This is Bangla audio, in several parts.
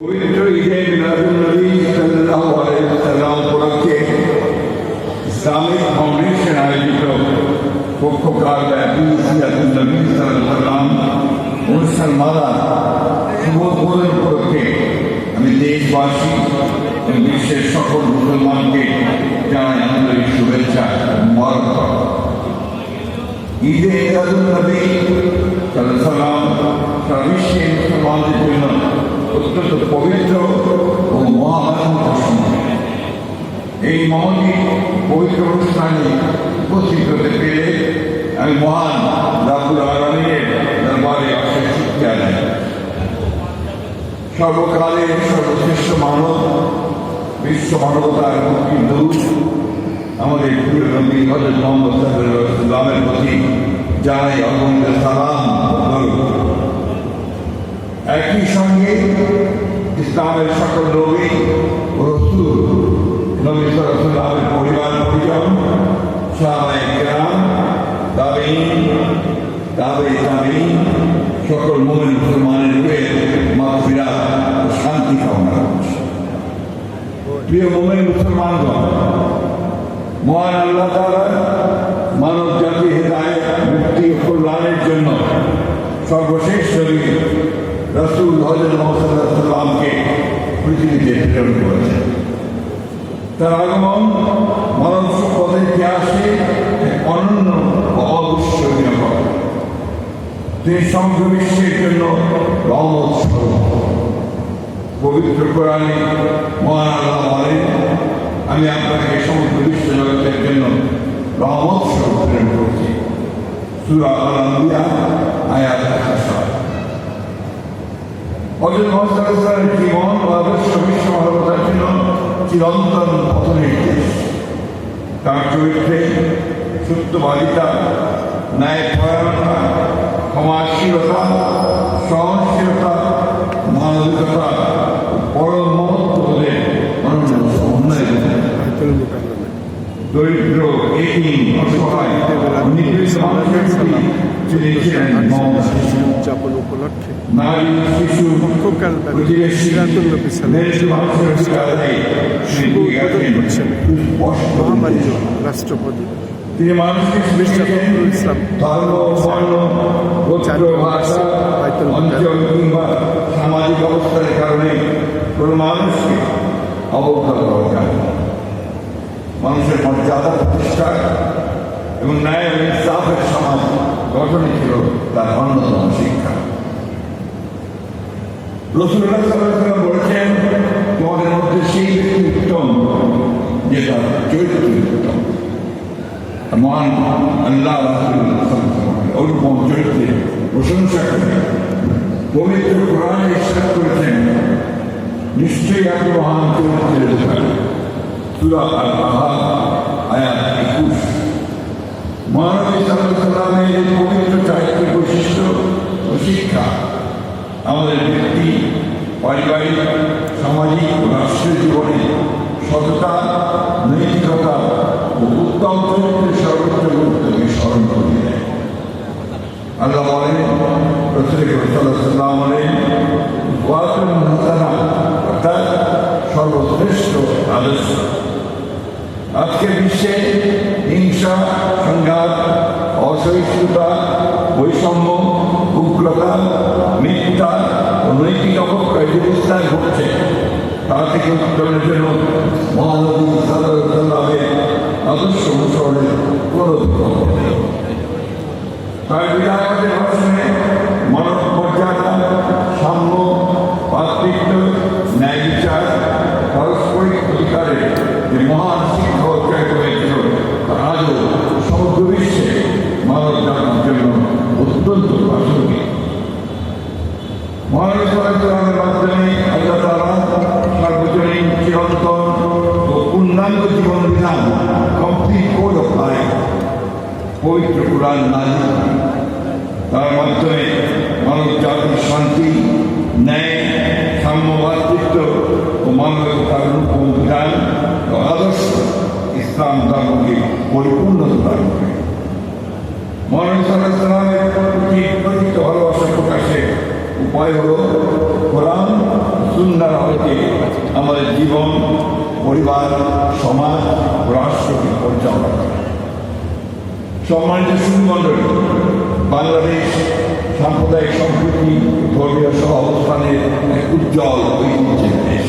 পবিত্র ঈদে মিলাদুন্নবী সাল্লাল্লাহু আলাইহি ওয়াসাল্লাম উপলক্ষে ইসলামিক ফাউন্ডেশন আয়োজিত পক্ষকাল ব্যাপী মিলাদুন্নবী সাল্লাল্লাহু আলাইহি ওয়াসাল্লাম অনুষ্ঠান মালা শুভ উদ্বোধন উপলক্ষে আমি দেশবাসী এবং বিশ্বের সকল মুসলমানকে জানাই আন্তরিক শুভেচ্ছা মোবারকবাদ। ঈদে মিলাদুন্নবী সাল্লাল্লাহু আলাইহি ওয়াসাল্লাম সারা বিশ্বের মুসলমানদের জন্য অত্যন্ত পবিত্র ও মহামানব সময়। এই মহতি পবিত্র অনুষ্ঠানে উপস্থিত হতে পেরে আমি মহান রাব্বুল আলামিনের দরবারে অশেষ শুকরিয়া জানাই। সর্বকালের সর্বশ্রেষ্ঠ মানব, বিশ্ব মানবতার মুক্তির দূত আমাদের প্রিয় নবী হযরত মুহাম্মদ সাল্লাল্লাহু আলাইহি ওয়াসাল্লামের প্রতি জানাই অগণিত সালাম ও দরুদ। একই সঙ্গে ইসলামের সকল নবী ও রাসূল, নবী সাল্লাল্লাহু আলাইহি ওয়াসাল্লামের পরিবার পরিজন, সাহাবায়ে কেরাম, তাবেঈন, সকল মুমিন মুসলমানের রূহে মাগফিরাত ও শান্তি কামনা করছি। প্রিয় মুমিন মুসলমানগণ, মহান আল্লাহ তাআলা মানব জাতির হিদায়াত, মুক্তি ও কল্যাণের জন্য সর্বশেষ নবী রাসূল হযরত মুহাম্মদ সাল্লাল্লাহু আলাইহি ওয়াসাল্লামকে পৃথিবীতে প্রেরণ করেছেন। তার আগমন মানব সভ্যতার ইতিহাসে এক অনন্য ও অবিস্মরণীয় ঘটনা। তিনি সমগ্র বিশ্বের জন্য রহমত স্বরূপ। পবিত্র কোরআনে মহান আল্লাহ বলেন, আমি আপনাকে সমগ্র বিশ্ব জগতের জন্য রহমত স্বরূপ প্রেরণ করছি। সূরা আল-আনবিয়া আয়াত ৭। হযরত মুহাম্মদ সাল্লাল্লাহু আলাইহি ওয়াসাল্লামের জীবন ও আদর্শ বিশ্ব মানবতার জন্য চিরন্তন পথনির্দেশ। তার চরিত্রে সত্যবাদিতা, ন্যায়পরায়ণতা, ক্ষমাশীলতা, সহনশীলতা, মানবিকতা ও পরম মহত্ত্ববোধের অনন্য সমন্বয়। দরিদ্র, এতিম, অসহায়, নিপীড়িত মানুষের প্রতি তিনি ছিলেন মমতা। নারী, শিশু, প্রতিবেশী, রাষ্ট্রপতি তিনি মানুষকে ধর্ম, বর্ণ, গোত্র, ভাষা, অঞ্চল কিংবা সামাজিক অবস্থার কারণে কোনো মানুষকে অবজ্ঞা করা যায় না। মানুষের মর্যাদা প্রতিষ্ঠা এবং ন্যায় ও ইনসাফের সমাজ গঠনই ছিল তার অন্যতম শিক্ষা। রাসূলুল্লাহ সাল্লাল্লাহু আলাইহি ওয়াসাল্লাম বলেছেন, তোমাদের মধ্যে সেই ব্যক্তি উত্তম যে তার চরিত্র উত্তম। মহান আল্লাহ অনুপম চরিত্রের প্রশংসা করে পবিত্র কোরআনে ইরশাদ করেছেন, নিশ্চয়ই আপনি মহান চরিত্রের অধিকারী। সূরা আল-আহজাব আয়াত ২১। মহানবী সাল্লাল্লাহু আলাইহি ওয়াসাল্লামের এই পবিত্র চারিত্রিক বৈশিষ্ট্য ও শিক্ষা আমাদের ব্যক্তি, পারিবারিক, সামাজিক ও রাষ্ট্রীয় জীবনে সততা, নৈতিকতা ও উত্তম চরিত্রের সর্বোচ্চ গুরুত্বকে স্মরণ করিয়ে দেয়। আল্লাহ বলেন, রাসূল সাল্লাল্লাহু আলাইহি ওয়াসাল্লাম বলেন, ওয়াতুল হাসানা, অর্থাৎ সর্বশ্রেষ্ঠ আদর্শ। আজকের বিশ্বে হিংসা, সংঘাত, অসহিষ্ণুতা, বৈষম্য, উগ্রতা, মিথ্যা ও নৈতিক অবক্ষয় যে বিস্তার ঘটছে, তা থেকে উত্তরণের জন্য মহানবী সাল্লাল্লাহু আলাইহি ওয়াসাল্লামের আদর্শ অনুসরণের কোনো বিকল্প নেই। তার বিধায়কের ভাষণে মানব মর্যাদা, সাম্য, ভাতৃত্ব, ন্যায় বিচার, পারস্পরিক অধিকারের যে মহান শিক্ষা অর্জিত হয়েছিল, তা আজও সমগ্র বিশ্বে মানব জাতির জন্য অত্যন্ত প্রাসঙ্গিক। মহানবী সাল্লাল্লাহু আলাইহি ওয়াসাল্লামের মাধ্যমে আল্লাহ তাআলা সার্বজনীন, চিরন্তন ও পূর্ণাঙ্গ জীবন বিধান, কমপ্লিট কোড অফ লাইফ, পবিত্র কোরআন নাযিল করেন। তার মাধ্যমে মানব জাতির শান্তি, ন্যায়, সাম্য, ভাতৃত্ব ও মানবিকতার অনুপম বিধান ও আদর্শ ইসলাম ধর্মকে পরিপূর্ণতা দান করে। মহানবী সাল্লাল্লাহু আলাইহি ওয়াসাল্লামের প্রতি প্রকৃত ভালোবাসা প্রকাশের উপায় হল কোরআন সুন্দর আলোকে আমাদের জীবন, পরিবার, সমাজ, রাষ্ট্রকে পরিচালনা করে। সম্মানিত সুধীমণ্ডলী, বাংলাদেশ সাম্প্রদায়িক সম্প্রীতি, ধর্মীয় সহ অবস্থানের এক উজ্জ্বল ঐতিহ্যের দেশ।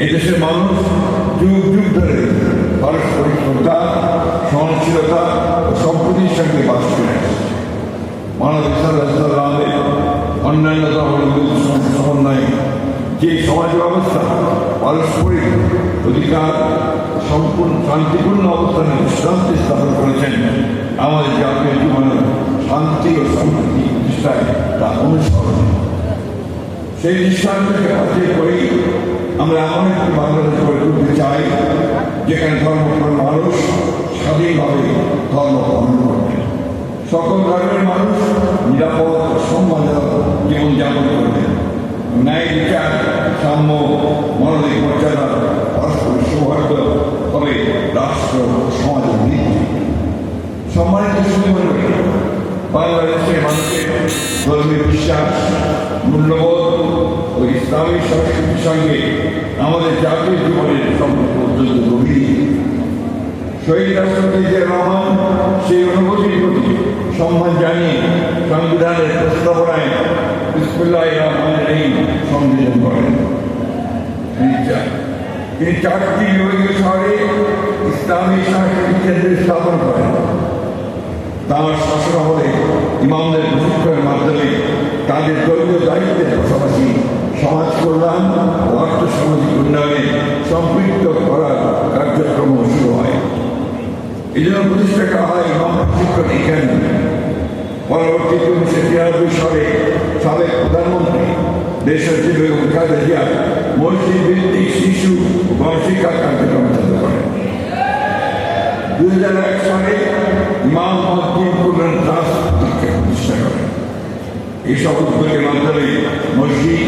এদেশের মানুষ যুগ যুগ ধরে পারস্পরিক শ্রদ্ধা, সহনশীলতা ও সম্প্রীতির সঙ্গে বাস করে আসছে। মানবিক সাল্লামের অন্যান্য ধর্মের সমন্বয়ে যে সমাজ ব্যবস্থা পারস্পরিক অধিকার সম্পূর্ণ শান্তিপূর্ণ অবস্থানে দৃষ্টান্তে স্থাপন করেছেন, আমাদের জাতীয় জীবনে শান্তি ও সম্প্রীতি প্রতিষ্ঠায় তা অনুসরণ। সেই দৃষ্টান্তকে পাশে করেই আমরা এমন একটি বাংলাদেশ গড়ে তুলতে চাই যেখানে ধর্মপ্রাণ মানুষ স্বাধীনভাবে ধর্ম পালন করবে, সকল ধর্মের মানুষ নিরাপদ ও সম্মানজনক জীবনযাপন করবে, ন্যায় বিচার, সাম্য, মানবিক মর্যাদা, পারস্পরিক সৌহার্দ্য হবে রাষ্ট্র ও সমাজের ভিত্তি। সম্মানিত সুধীমণ্ডলী, বাংলাদেশের মানুষের ধর্মীয় বিশ্বাস, মূল্যবোধ ও ইসলামী সংস্কৃতির সঙ্গে আমাদের জাতীয় জীবনের সম্পর্ক অত্যন্ত গভীর। শহীদ রাষ্ট্রপতি জিয়া রহমান সেই অনুভূতির প্রতি সম্মান জানিয়ে সংবিধানের প্রস্তাবনায় বিসমিল্লাহির রহমানির রহিম সংযোজন করেন। তিনি 4টি বিভাগীয় শহরে ইসলামী সাংস্কৃতিক কেন্দ্র স্থাপন করেন। তাঁর শাসনামলে ইমামদের প্রশিক্ষণের মাধ্যমে তাদের ধর্মীয় দায়িত্বের পাশাপাশি সমাজ কল্যাণ ও আর্থসামাজিক উন্নয়নে সম্পৃক্ত করার কার্যক্রম শুরু হয়। এই জন্য প্রতিষ্ঠা করা হয় ইমাম প্রশিক্ষণ একাডেমি। পরবর্তীতে 1993 সালে সাবেক প্রধানমন্ত্রী দেশনেত্রী বেগম খালেদা জিয়া মসজিদ ভিত্তিক শিশু ও গণশিক্ষা কার্যক্রম চালু করেন। 2001 সালে ইমাম মসজিদ কল্যাণ ট্রাস্ট প্রতিষ্ঠা করেন। এইসব উদ্যোগের মাধ্যমে মসজিদ,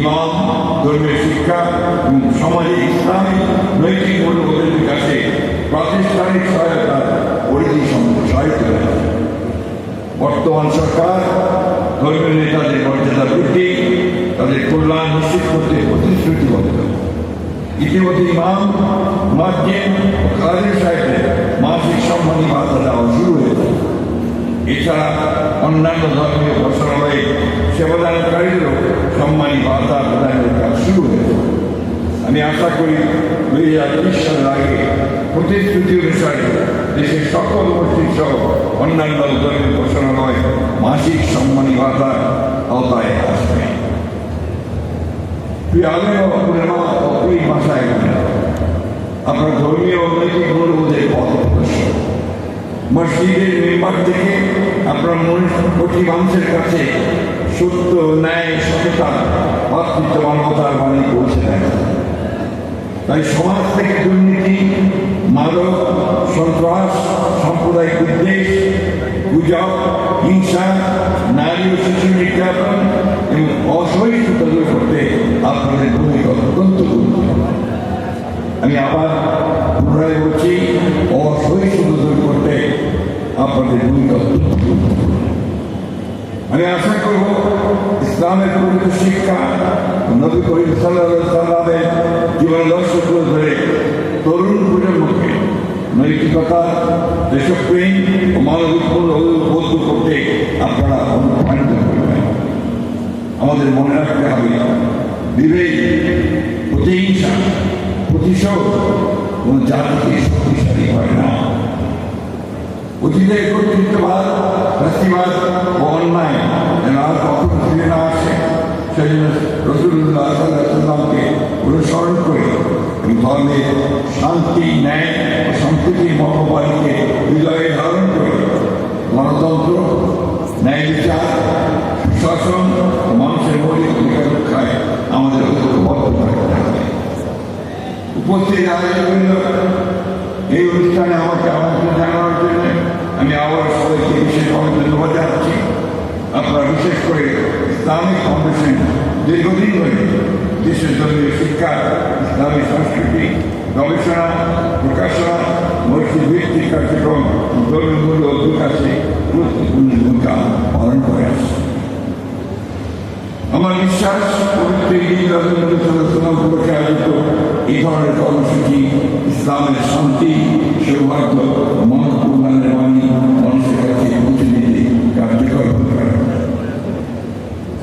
ইমাম, ধর্মীয় শিক্ষা এবং সমাজে ইসলামী নৈতিক মূল্যবোধের বিকাশে প্রাতিষ্ঠানিক সহায়তার পরিধি সম্প্রসারিত হয়েছে। বর্তমান সরকার ধর্মীয় নেতাদের মর্যাদা বৃদ্ধি, তাদের কল্যাণ নিশ্চিত করতে প্রতিশ্রুতিবদ্ধ। ইতিমধ্যে ইমাম, মুয়াজ্জিন ও কাজী সাহেবদের মাসিক সম্মানী ভাতা দেওয়া শুরু হয়েছে। এছাড়া অন্যান্য ধর্মীয় উপাসনালয়ে সেবাদানকারীদেরও সম্মানী ভাতা প্রদানের কাজ শুরু হয়েছে। আমি আশা করি 2030 সালের আগে প্রতিশ্রুতি অনুসারে দেশের সকল মসজিদ সহ অন্যান্য ধর্মীয় উপাসনালয় মাসিক সম্মানী ভাতার আওতায় আসবে। আপনার ধর্মীয় নৈতিক মূল্যবোধের পথ প্রদর্শক মসজিদের মেম্বার থেকে আপনার কোটি মানুষের কাছে সত্য, ন্যায়, সততা, ভাতৃত্ব, মানবতার বাণী পৌঁছে দেয়। তাই সমাজ থেকে দুর্নীতি, মাদক, সন্ত্রাস, সাম্প্রদায়িক বিদ্বেষ, গুজব, হিংসা, নারী ও শিশু নির্যাতন এবং অসহিষ্ণুতা দূর করতে আপনাদের ভূমিকা অত্যন্ত গুরুত্বপূর্ণ। আমি আবার পুনরায় বলছি, অসহিষ্ণুতা দূর করতে আপনাদের ভূমিকা অত্যন্ত গুরুত্বপূর্ণ। আমি আশা করব ইসলামের পবিত্র শিক্ষা, নবী করিম সাল্লাল্লাহু আলাইহি ওয়াসাল্লামের জীবনাদর্শ তুলে ধরে তরুণ প্রজন্মকে নৈতিকতা, দেশপ্রেম ও মানবিক মূল্যবোধ করতে আপনারা অনুপ্রাণিত করবেন। আমাদের মনে রাখতে হবে, বিবেক, প্রতিহিংসা, প্রতিশোধ কোন জাতিকে শক্তিশালী হয় না। অতীতের কর্তৃত্ববাদ, ফ্যাসিবাদ ও অন্যায় যেন আর কখনো ফিরে না আসে, সেই জন্য রাসূলুল্লাহ সাল্লাল্লাহু আলাইহি ওয়াসাল্লামকে অনুসরণ করে এবং ধর্মের শান্তি, ন্যায় ও সম্প্রীতির মনোবাণীকে হৃদয়ে ধারণ করে গণতন্ত্র, ন্যায় বিচার, সুশাসন ও মানুষের মৌলিক অধিকার রক্ষায় আমাদের ঐক্যবদ্ধ থাকতে হবে। উপস্থিত আয়োজকবৃন্দ, এই অনুষ্ঠানে আমাকে আমন্ত্রণ জানানোর জন্য আমি আবার সবাইকে বিশেষভাবে ধন্যবাদ জানাচ্ছি। আপনারা বিশেষ করে ইসলামিক ফাউন্ডেশন দীর্ঘদিন ধরে দেশের ধর্মীয় শিক্ষা, ইসলামী সংস্কৃতি, গবেষণা, প্রকাশনা, মসজিদ ভিত্তিক কার্যক্রম, ধর্মীয় মূল্য বিকাশে গুরুত্বপূর্ণ ভূমিকা পালন করে আসছে। আমার বিশ্বাস পবিত্র ঈদ উপলক্ষে আয়োজিত এই ধরনের কর্মসূচি ইসলামের শান্তি সৌভাগ্য মানব কল্যাণের বাণী মানুষের কাছে পৌঁছে দিতে কার্যকর হতে পারে।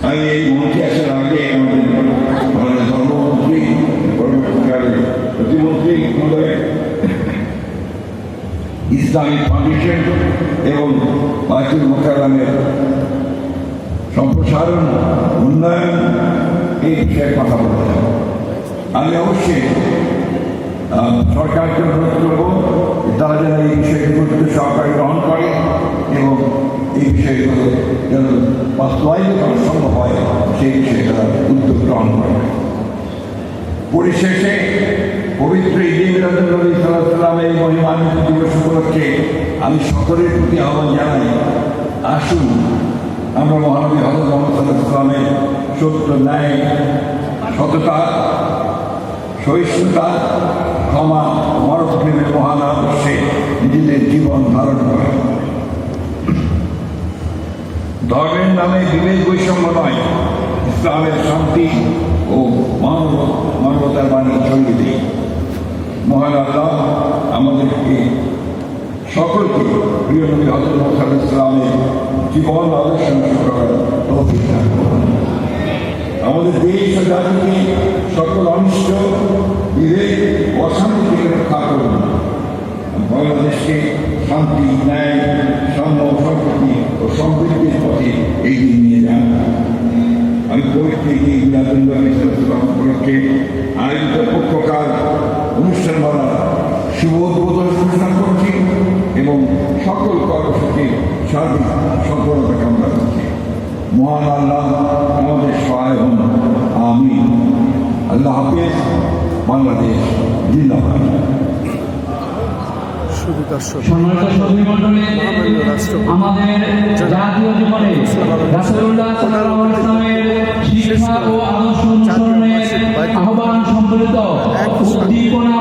আমি এই মন্ত্রী আসার আগে আমাদের ধর্মমন্ত্রী পরবর্তীকালে প্রতিমন্ত্রী মহোদয় ইসলামিক ফাউন্ডেশন এবং বাইতুল মুকাররমের সম্প্রসারণ উন্নয়ন এই বিষয়ে কথা বলেছেন। আমি অবশ্যই সরকারকে অনুরোধ করব তারা যেন এই বিষয়গুলো সহকারে গ্রহণ করে এবং এই বিষয়গুলো যেন বাস্তবায়িত করা সম্ভব হয় সেই বিষয়ে তারা উদ্যোগ গ্রহণ করে। পরিশেষে পবিত্র ঈদে মিলাদুন্নবী সাল্লাল্লাহু আলাইহি ওয়াসাল্লামের এই মহিমান্বিত দিবস উপলক্ষে আমি সকলের প্রতি আহ্বান জানাই, আসুন আমরা মহানবী হযরত মুহাম্মদ সাল্লাল্লাহু আলাইহি ওয়াসাল্লামের সত্য, ন্যায়, সততা, সহিষ্ণুতা, ক্ষমা, মরণপ্রেমের মহান আদর্শে নিজেদের জীবন ধারণ করে। ধর্মের নামে বিভেদ বৈষম্য নয়, ইসলামের শান্তি ও মানবতার বাণী ছড়িয়ে দিই। মহান আল্লাহ আমাদেরকে সকলকে প্রিয় নবী হযরত মুহাম্মদ সাল্লাল্লাহু আলাইহি ওয়াসাল্লামের জীবন আদর্শ করার তৌফিক দান করুন। আমাদের দেশ ও জাতিকে সকল অনিষ্ট, বিভেদ, অশান্তি থেকে রক্ষা করুন। বাংলাদেশকে শান্তি, ন্যায়, সাম্য, সম্প্রীতি ও সমৃদ্ধির পথে এগিয়ে নিয়ে যান। আমি পবিত্র ঈদ মিলাদুন্নবী সাল্লাল্লাহু উপলক্ষে আয়োজিত পক্ষকার অনুষ্ঠান বলার শুভ উদ্বোধন ঘোষণা করছি এবং সকল কর্মসূচির সার্বিক সফলতা কামনা করছি। মহান আল্লাহ আমাদের সহায় হন, আমিন। আল্লাহ হাফেজ। বাংলাদেশ জিন্দাবাদ। সম্মানিত সুধীমণ্ডলী, আমাদের জাতীয় জীবনে রাসূলুল্লাহ সাল্লাল্লাহু আলাইহি ওয়াসাল্লামের শিক্ষা ও আদর্শ অনুসরণের আহ্বান সম্বলিত উদ্দীপনা